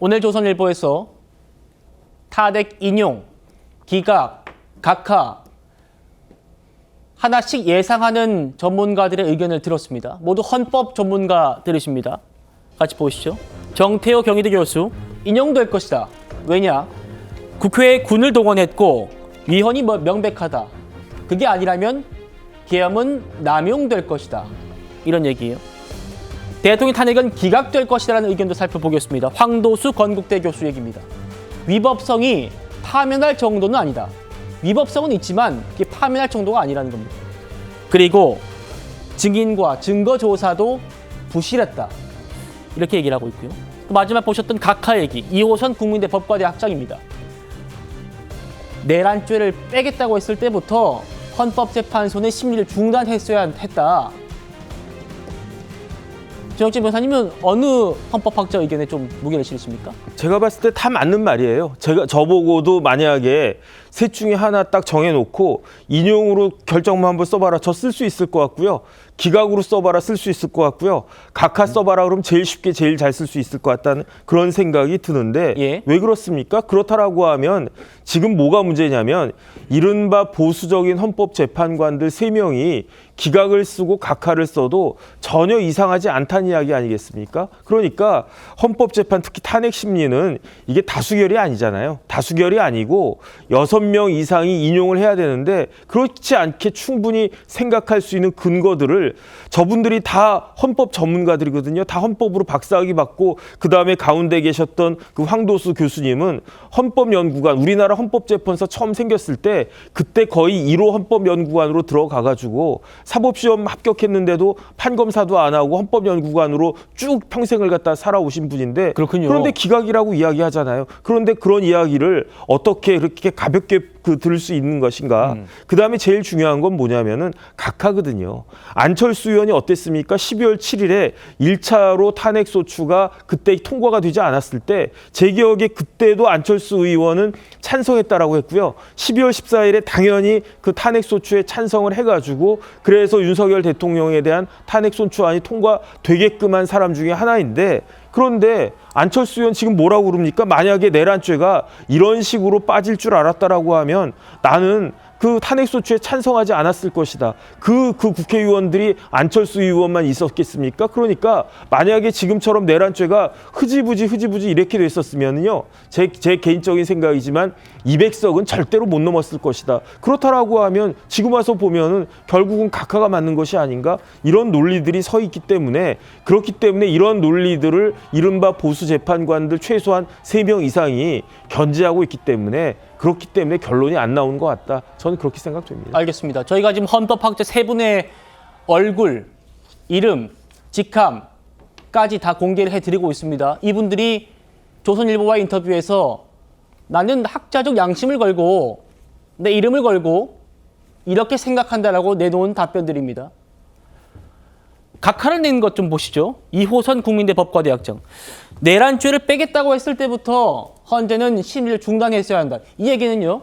오늘 조선일보에서 탄핵 인용, 기각, 각하 하나씩 예상하는 전문가들의 의견을 들었습니다. 모두 헌법 전문가들이십니다. 같이 보시죠. 정태호 경희대 교수, 인용될 것이다. 왜냐? 국회에 군을 동원했고 위헌이 명백하다. 그게 아니라면 계엄은 남용될 것이다. 이런 얘기예요. 대통령 탄핵은 기각될 것이라는 의견도 살펴보겠습니다. 황도수 건국대 교수 얘기입니다. 위법성이 파면할 정도는 아니다. 위법성은 있지만 그게 파면할 정도가 아니라는 겁니다. 그리고 증인과 증거 조사도 부실했다. 이렇게 얘기를 하고 있고요. 또 마지막 보셨던 각하 얘기, 이호선 국민대 법과대 학장입니다. 내란죄를 빼겠다고 했을 때부터 헌법재판소는 심리를 중단했어야 했다. 정혁진 변호사님은 어느 헌법학자 의견에 좀 무게를 실으십니까? 제가 봤을 때 다 맞는 말이에요. 저보고도 만약에 셋 중에 하나 딱 정해놓고 인용으로 결정만 한번 써봐라. 저 쓸 수 있을 것 같고요. 기각으로 써봐라. 쓸 수 있을 것 같고요. 각하 써봐라. 그럼 제일 쉽게 제일 잘 쓸 수 있을 것 같다는 그런 생각이 드는데 예. 왜 그렇습니까? 그렇다라고 하면 지금 뭐가 문제냐면 이른바 보수적인 헌법재판관들 3명이 기각을 쓰고 각하를 써도 전혀 이상하지 않다는 이야기 아니겠습니까? 그러니까 헌법재판 특히 탄핵 심리는 이게 다수결이 아니잖아요. 다수결이 아니고 6명 이상이 인용을 해야 되는데 그렇지 않게 충분히 생각할 수 있는 근거들을 저분들이 다 헌법 전문가들이거든요. 다 헌법으로 박사학위 받고 그다음에 가운데 계셨던 그 황도수 교수님은 헌법연구관, 우리나라 헌법재판소 처음 생겼을 때 그때 거의 1호 헌법연구관으로 들어가가지고 사법시험 합격했는데도 판검사도 안 하고 헌법연구관으로 쭉 평생을 갖다 살아오신 분인데 그렇군요. 그런데 기각이라고 이야기하잖아요. 그런데 그런 이야기를 어떻게 그렇게 가볍게 들을 수 있는 것인가. 그다음에 제일 중요한 건 뭐냐면은 각하거든요. 안철수 의원이 어땠습니까? 12월 7일에 1차로 탄핵소추가 그때 통과가 되지 않았을 때 제 기억에 그때도 안철수 의원은 찬성했다라고 했고요. 12월 14일에 당연히 그 탄핵소추에 찬성을 해가지고 그래서 윤석열 대통령에 대한 탄핵소추안이 통과되게끔 한 사람 중에 하나인데 그런데 안철수 의원 지금 뭐라고 그럽니까? 만약에 내란죄가 이런 식으로 빠질 줄 알았다라고 하면 나는 그 탄핵소추에 찬성하지 않았을 것이다. 그 국회의원들이 안철수 의원만 있었겠습니까? 그러니까 만약에 지금처럼 내란죄가 흐지부지 이렇게 됐었으면요. 제 개인적인 생각이지만 200석은 절대로 못 넘었을 것이다. 그렇다라고 하면 지금 와서 보면은 결국은 각하가 맞는 것이 아닌가? 이런 논리들이 서 있기 때문에 그렇기 때문에 이런 논리들을 이른바 보수 재판관들 최소한 3명 이상이 견지하고 있기 때문에 그렇기 때문에 결론이 안 나오는 것 같다. 저는 그렇게 생각됩니다. 알겠습니다. 저희가 지금 헌법학자 3분의 얼굴, 이름, 직함까지 다 공개를 해드리고 있습니다. 이분들이 조선일보와 인터뷰에서 나는 학자적 양심을 걸고 내 이름을 걸고 이렇게 생각한다라고 내놓은 답변들입니다. 각하를 낸 것 좀 보시죠. 이호선 국민대 법과대학장. 내란죄를 빼겠다고 했을 때부터 헌재는 심리를 중단했어야 한다. 이 얘기는요.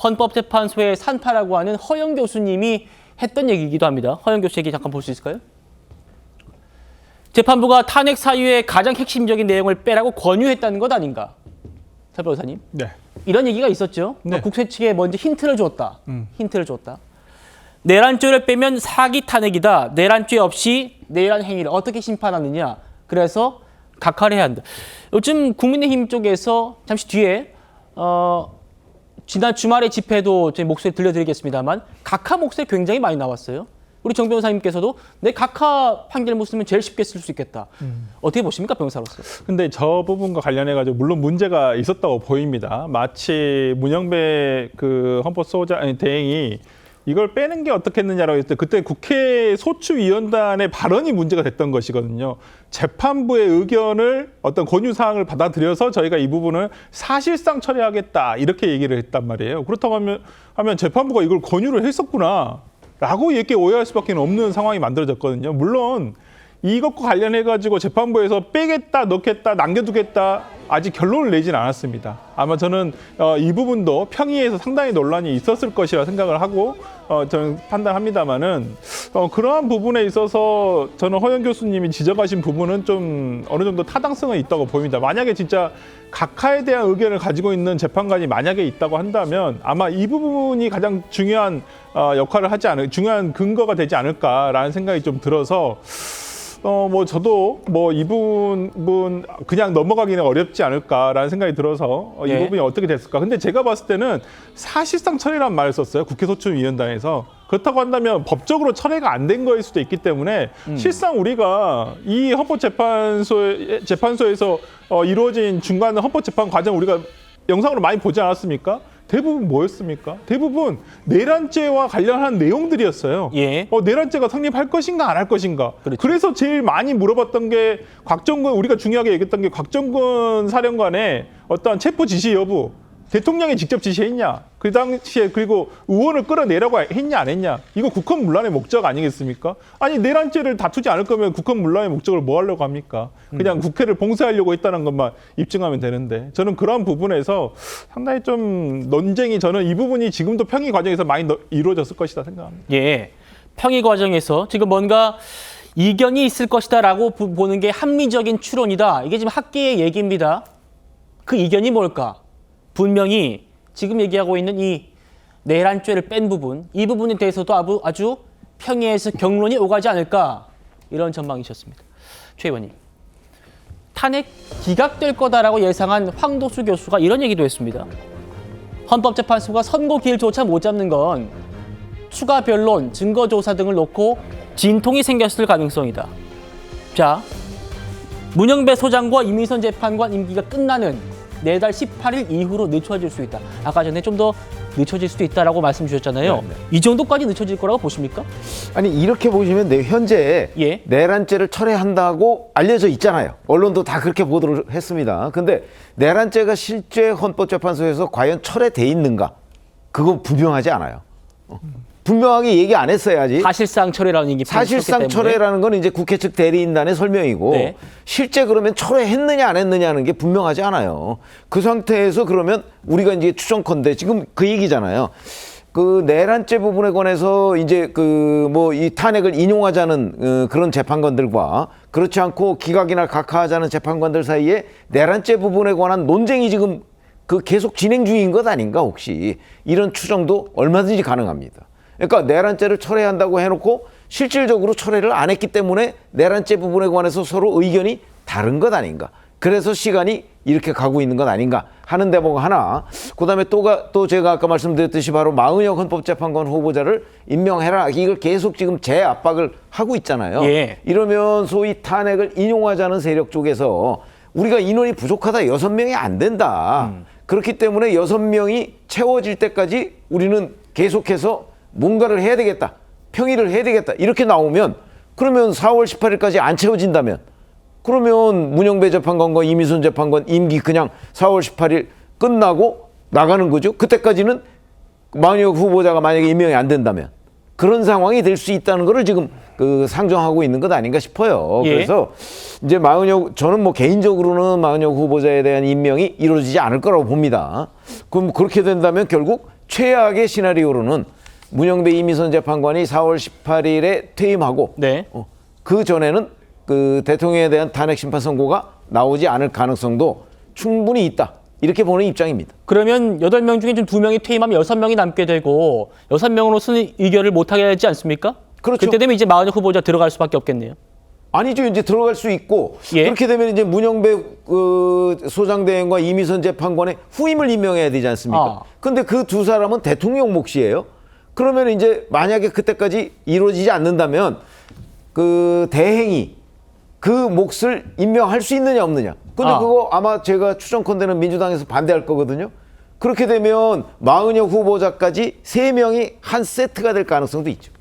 헌법재판소의 산파라고 하는 허영 교수님이 했던 얘기이기도 합니다. 허영 교수 얘기 잠깐 볼 수 있을까요? 재판부가 탄핵 사유의 가장 핵심적인 내용을 빼라고 권유했다는 것 아닌가? 차 변호사님. 네. 이런 얘기가 있었죠. 네. 국회 측에 먼저 힌트를 줬다. 힌트를 줬다. 내란죄를 빼면 사기 탄핵이다. 내란죄 없이 내란 행위를 어떻게 심판하느냐. 그래서 각하를 해야 한다. 요즘 국민의힘 쪽에서 잠시 뒤에 지난 주말의 집회도 제 목소리 들려드리겠습니다만 각하 목소리 굉장히 많이 나왔어요. 우리 정 변호사님께서도 내 각하 판결 쓰면 제일 쉽게 쓸 수 있겠다. 어떻게 보십니까, 변호사로서? 근데 저 부분과 관련해가지고 물론 문제가 있었다고 보입니다. 마치 문영배 그 헌법소장 대행이 이걸 빼는 게 어떻겠느냐라고 했을 때 그때 국회 소추위원단의 발언이 문제가 됐던 것이거든요. 재판부의 의견을 어떤 권유사항을 받아들여서 저희가 이 부분을 사실상 처리하겠다 이렇게 얘기를 했단 말이에요. 그렇다고 하면 재판부가 이걸 권유를 했었구나 라고 이렇게 오해할 수밖에 없는 상황이 만들어졌거든요. 물론 이것과 관련해 가지고 재판부에서 빼겠다, 넣겠다, 남겨두겠다 아직 결론을 내진 않았습니다. 아마 저는 이 부분도 평의에서 상당히 논란이 있었을 것이라 생각을 하고 저는 판단합니다만은 그러한 부분에 있어서 저는 허영 교수님이 지적하신 부분은 좀 어느 정도 타당성은 있다고 보입니다. 만약에 진짜 각하에 대한 의견을 가지고 있는 재판관이 만약에 있다고 한다면 아마 이 부분이 가장 중요한 역할을 하지 않을 중요한 근거가 되지 않을까라는 생각이 좀 들어서 뭐 저도 뭐 이 부분 그냥 넘어가기는 어렵지 않을까라는 생각이 들어서 이 예. 부분이 어떻게 됐을까. 근데 제가 봤을 때는 사실상 철회란 말을 썼어요. 국회 소추위원단에서. 그렇다고 한다면 법적으로 철회가 안 된 거일 수도 있기 때문에 실상 우리가 이 재판소에서 이루어진 중간 헌법재판 과정 우리가 영상으로 많이 보지 않았습니까? 대부분 뭐였습니까? 대부분 내란죄와 관련한 내용들이었어요. 예. 내란죄가 성립할 것인가 안 할 것인가. 그렇죠. 그래서 제일 많이 물어봤던 게 곽정근 우리가 중요하게 얘기했던 게 곽정근 사령관의 어떤 체포 지시 여부. 대통령이 직접 지시했냐? 그 당시에 그리고 의원을 끌어내라고 했냐 안 했냐? 이거 국헌문란의 목적 아니겠습니까? 아니 내란죄를 다투지 않을 거면 국헌문란의 목적을 뭐 하려고 합니까? 그냥 국회를 봉쇄하려고 했다는 것만 입증하면 되는데 저는 그런 부분에서 상당히 좀 논쟁이 저는 이 부분이 지금도 평의 과정에서 많이 이루어졌을 것이다 생각합니다. 예. 평의 과정에서 지금 뭔가 이견이 있을 것이다라고 보는 게 합리적인 추론이다. 이게 지금 학계의 얘기입니다. 그 이견이 뭘까? 분명히 지금 얘기하고 있는 이 내란죄를 뺀 부분, 이 부분에 대해서도 아주 평의에서 경론이 오가지 않을까 이런 전망이셨습니다. 최 의원님, 탄핵 기각될 거다라고 예상한 황도수 교수가 이런 얘기도 했습니다. 헌법재판소가 선고 길조차 못 잡는 건 추가 변론, 증거조사 등을 놓고 진통이 생겼을 가능성이다. 자, 문영배 소장과 이민선 재판관 임기가 끝나는 내달 18일 이후로 늦춰질 수 있다. 아까 전에 좀 더 늦춰질 수도 있다라고 말씀 주셨잖아요. 네. 이 정도까지 늦춰질 거라고 보십니까? 아니 이렇게 보시면 현재 예. 내란죄를 철회한다고 알려져 있잖아요. 언론도 다 그렇게 보도를 했습니다. 근데 내란죄가 실제 헌법재판소에서 과연 철회돼 있는가? 그건 분명하지 않아요. 분명하게 얘기 안 했어야지. 사실상 철회라는 얘기 사실상 철회라는 건 이제 국회 측 대리인단의 설명이고 네. 실제 그러면 철회했느냐 안 했느냐는 게 분명하지 않아요. 그 상태에서 그러면 우리가 이제 추정컨대 지금 그 얘기잖아요. 그 내란죄 부분에 관해서 이제 그 뭐 이 탄핵을 인용하자는 그런 재판관들과 그렇지 않고 기각이나 각하하자는 재판관들 사이에 내란죄 부분에 관한 논쟁이 지금 그 계속 진행 중인 것 아닌가 혹시 이런 추정도 얼마든지 가능합니다. 그러니까 내란죄를 철회한다고 해놓고 실질적으로 철회를 안 했기 때문에 내란죄 부분에 관해서 서로 의견이 다른 것 아닌가. 그래서 시간이 이렇게 가고 있는 것 아닌가 하는 대목 하나. 그다음에 또 제가 아까 말씀드렸듯이 바로 마은혁 헌법재판관 후보자를 임명해라. 이걸 계속 지금 재압박을 하고 있잖아요. 예. 이러면 소위 탄핵을 인용하자는 세력 쪽에서 우리가 인원이 부족하다 6명이 안 된다. 그렇기 때문에 6명이 채워질 때까지 우리는 계속해서 뭔가를 해야 되겠다. 평의를 해야 되겠다. 이렇게 나오면 그러면 4월 18일까지 안 채워진다면 그러면 문영배 재판관과 이민선 재판관 임기 그냥 4월 18일 끝나고 나가는 거죠. 그때까지는 마은혁 후보자가 만약에 임명이 안 된다면 그런 상황이 될 수 있다는 거를 지금 그 상정하고 있는 것 아닌가 싶어요. 예. 그래서 이제 저는 뭐 개인적으로는 마은혁 후보자에 대한 임명이 이루어지지 않을 거라고 봅니다. 그럼 그렇게 된다면 결국 최악의 시나리오로는 문영배 이민선 재판관이 4월 18일에 퇴임하고 네. 그 전에는 그 대통령에 대한 탄핵 심판 선고가 나오지 않을 가능성도 충분히 있다. 이렇게 보는 입장입니다. 그러면 8명 중에 좀 2명이 퇴임하면 6명이 남게 되고 6명으로서는 의결을 못하게 되지 않습니까? 그렇죠. 그때 되면 이제 마은혁 후보자 들어갈 수밖에 없겠네요. 아니죠. 이제 들어갈 수 있고 예. 그렇게 되면 이제 문영배 그 소장대행과 이민선 재판관의 후임을 임명해야 되지 않습니까? 근데 그 두 사람은 대통령 몫이에요. 그러면 이제 만약에 그때까지 이루어지지 않는다면 그 대행이 그 몫을 임명할 수 있느냐 없느냐. 근데 그거 아마 제가 추정컨대는 민주당에서 반대할 거거든요. 그렇게 되면 마은혁 후보자까지 3명이 한 세트가 될 가능성도 있죠.